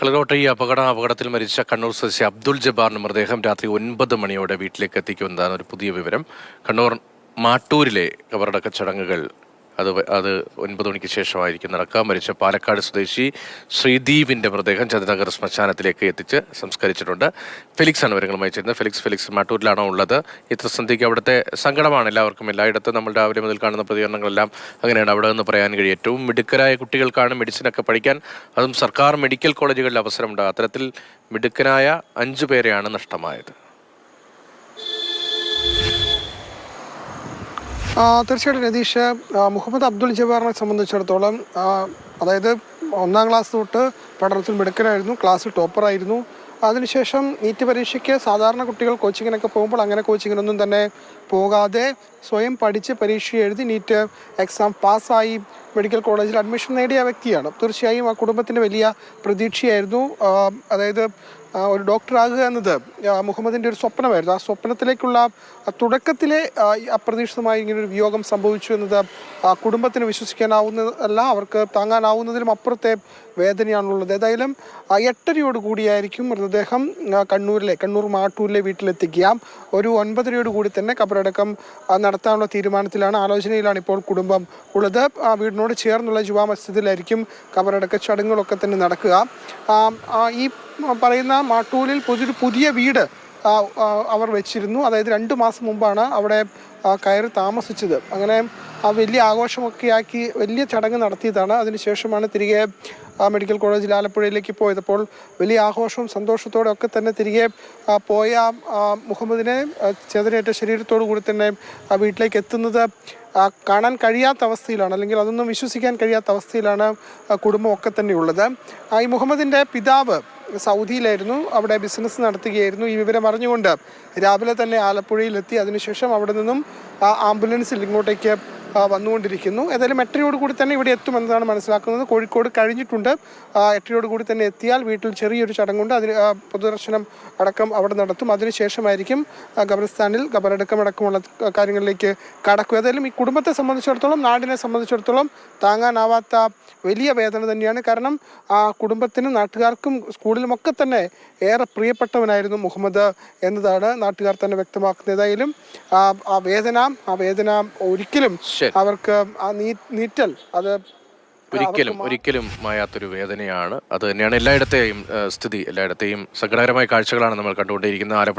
കളകോട്ട അപകടത്തിൽ മരിച്ച കണ്ണൂർ സ്വദേശി അബ്ദുൾ ജബ്ബാറിന്റെ മൃതദേഹം രാത്രി 9 മണിയോടെ വീട്ടിലേക്ക് എത്തിക്കുമെന്നതാണ് ഒരു പുതിയ വിവരം. കണ്ണൂർ മാട്ടൂരിലെ കബറടക്ക ചടങ്ങുകൾ അത് 9 മണിക്ക് ശേഷമായിരിക്കും നടക്കുക. മരിച്ച പാലക്കാട് സ്വദേശി ശ്രീദീപിന്റെ മൃതദേഹം ചന്ദ്രനഗർ ശ്മശാനത്തിലേക്ക് എത്തിച്ച് സംസ്കരിച്ചിട്ടുണ്ട്. ഫെലിക്സ് ആണ് വിവരങ്ങളുമായി ചേരുന്നത്. ഫെലിക്സ് മാട്ടൂരിലാണോ ഉള്ളത്? ഇത്ര സന്ധ്യയ്ക്ക് അവിടുത്തെ സങ്കടമാണ് എല്ലാവർക്കും. എല്ലായിടത്തും നമ്മൾ രാവിലെ മുതൽ കാണുന്ന പ്രതികരണങ്ങളെല്ലാം അങ്ങനെയാണ്. അവിടെ നിന്ന് പറയാൻ കഴിയും, ഏറ്റവും മിടുക്കരായ കുട്ടികൾക്കാണ് മെഡിസിനൊക്കെ പഠിക്കാൻ, അതും സർക്കാർ മെഡിക്കൽ കോളേജുകളിൽ അവസരമുണ്ട്. അത്തരത്തിൽ മിടുക്കനായ 5 പേരെയാണ് നഷ്ടമായത്. തീർച്ചയായിട്ടും രതീഷ്, മുഹമ്മദ് അബ്ദുൾ ജബ്ബാറിനെ സംബന്ധിച്ചിടത്തോളം അതായത് 1-ാം ക്ലാസ് തൊട്ട് പഠനത്തിൽ മിടുക്കനായിരുന്നു, ക്ലാസ്സിൽ ടോപ്പറായിരുന്നു. അതിനുശേഷം നീറ്റ് പരീക്ഷയ്ക്ക് സാധാരണ കുട്ടികൾ കോച്ചിങ്ങിനൊക്കെ പോകുമ്പോൾ അങ്ങനെ കോച്ചിങ്ങിനൊന്നും തന്നെ പോകാതെ സ്വയം പഠിച്ച് പരീക്ഷ എഴുതി നീറ്റ് എക്സാം പാസ്സായി മെഡിക്കൽ കോളേജിൽ അഡ്മിഷൻ നേടിയ വ്യക്തിയാണ്. തീർച്ചയായും ആ കുടുംബത്തിൻ്റെ വലിയ പ്രതീക്ഷയായിരുന്നു. അതായത് ഒരു ഡോക്ടറാകുക എന്നത് മുഹമ്മദിൻ്റെ ഒരു സ്വപ്നമായിരുന്നു. ആ സ്വപ്നത്തിലേക്കുള്ള തുടക്കത്തിലെ അപ്രതീക്ഷിതമായി ഇങ്ങനൊരു വിയോഗം സംഭവിച്ചു എന്നത് കുടുംബത്തിന് വിശ്വസിക്കാനാവുന്നതല്ല, അവർക്ക് താങ്ങാനാവുന്നതിലും അപ്പുറത്തെ വേദനയാണുള്ളത്. ഏതായാലും 8:30 കൂടിയായിരിക്കും മൃതദേഹം കണ്ണൂർ മാട്ടൂരിലെ വീട്ടിലെത്തിക്കുക. ഒരു 9:30 കൂടി തന്നെ കബറടക്കം നടത്താനുള്ള തീരുമാനത്തിലാണ്, ആലോചനയിലാണ് ഇപ്പോൾ കുടുംബം ഉള്ളത്. വീടിനോട് ചേർന്നുള്ള ജുമാ മസ്ജിദിലായിരിക്കും കബറടക്ക ചടങ്ങുകളൊക്കെ തന്നെ നടക്കുക. ഈ പറയുന്ന മാട്ടൂരിൽ പുതിയ വീട് അവർ വെച്ചിരുന്നു. അതായത് 2 മാസം മുമ്പാണ് അവിടെ കയറി താമസിച്ചത്. അങ്ങനെ വലിയ ആഘോഷമൊക്കെ ആക്കി വലിയ ചടങ്ങ് നടത്തിയതാണ്. അതിനുശേഷമാണ് തിരികെ മെഡിക്കൽ കോളേജിൽ ആലപ്പുഴയിലേക്ക് പോയത്. അപ്പോൾ വലിയ ആഘോഷവും സന്തോഷത്തോടെ ഒക്കെ തന്നെ തിരികെ പോയ മുഹമ്മദിനെ ചേതനയേറ്റ ശരീരത്തോടു കൂടി തന്നെ വീട്ടിലേക്ക് എത്തുന്നത് കാണാൻ കഴിയാത്ത അവസ്ഥയിലാണ്, അല്ലെങ്കിൽ അതൊന്നും വിശ്വസിക്കാൻ കഴിയാത്ത അവസ്ഥയിലാണ് കുടുംബമൊക്കെ തന്നെ ഉള്ളത്. ഈ മുഹമ്മദിൻ്റെ പിതാവ് സൗദിയിലായിരുന്നു, അവിടെ ബിസിനസ് നടത്തുകയായിരുന്നു. ഈ വിവരം അറിഞ്ഞുകൊണ്ട് രാവിലെ തന്നെ ആലപ്പുഴയിലെത്തി. അതിനുശേഷം അവിടെ നിന്നും ആംബുലൻസിൽ ഇങ്ങോട്ടേക്ക് വന്നുകൊണ്ടിരിക്കുന്നു. ഏതായാലും 8:30 കൂടി തന്നെ ഇവിടെ എത്തുമെന്നതാണ് മനസ്സിലാക്കുന്നത്. കോഴിക്കോട് കഴിഞ്ഞിട്ടുണ്ട്. 8:30 കൂടി തന്നെ എത്തിയാൽ വീട്ടിൽ ചെറിയൊരു ചടങ്ങുണ്ട്, അതിന് പൊതുദർശനം അടക്കം അവിടെ നടത്തും. അതിനുശേഷമായിരിക്കും ഖബറിസ്ഥാനിൽ ഖബറടക്കം അടക്കമുള്ള കാര്യങ്ങളിലേക്ക് കടക്കും. ഏതായാലും ഈ കുടുംബത്തെ സംബന്ധിച്ചിടത്തോളം, നാടിനെ സംബന്ധിച്ചിടത്തോളം താങ്ങാനാവാത്ത വലിയ വേദന തന്നെയാണ്. കാരണം ആ കുടുംബത്തിനും നാട്ടുകാർക്കും സ്കൂളിലുമൊക്കെ തന്നെ ഏറെ പ്രിയപ്പെട്ടവനായിരുന്നു മുഹമ്മദ് എന്നതാണ് നാട്ടുകാർ തന്നെ വ്യക്തമാക്കുന്നത്. ഏതായാലും ആ വേദന ഒരിക്കലും അവർക്ക് ആ നീറ്റൽ അത് ഒരിക്കലും മായാത്തൊരു വേദനയാണ്. അത് തന്നെയാണ് എല്ലായിടത്തെയും സ്ഥിതി. എല്ലായിടത്തെയും സങ്കടകരമായ കാഴ്ചകളാണ് നമ്മൾ കണ്ടുകൊണ്ടിരിക്കുന്നത്. ആലപ്പുഴ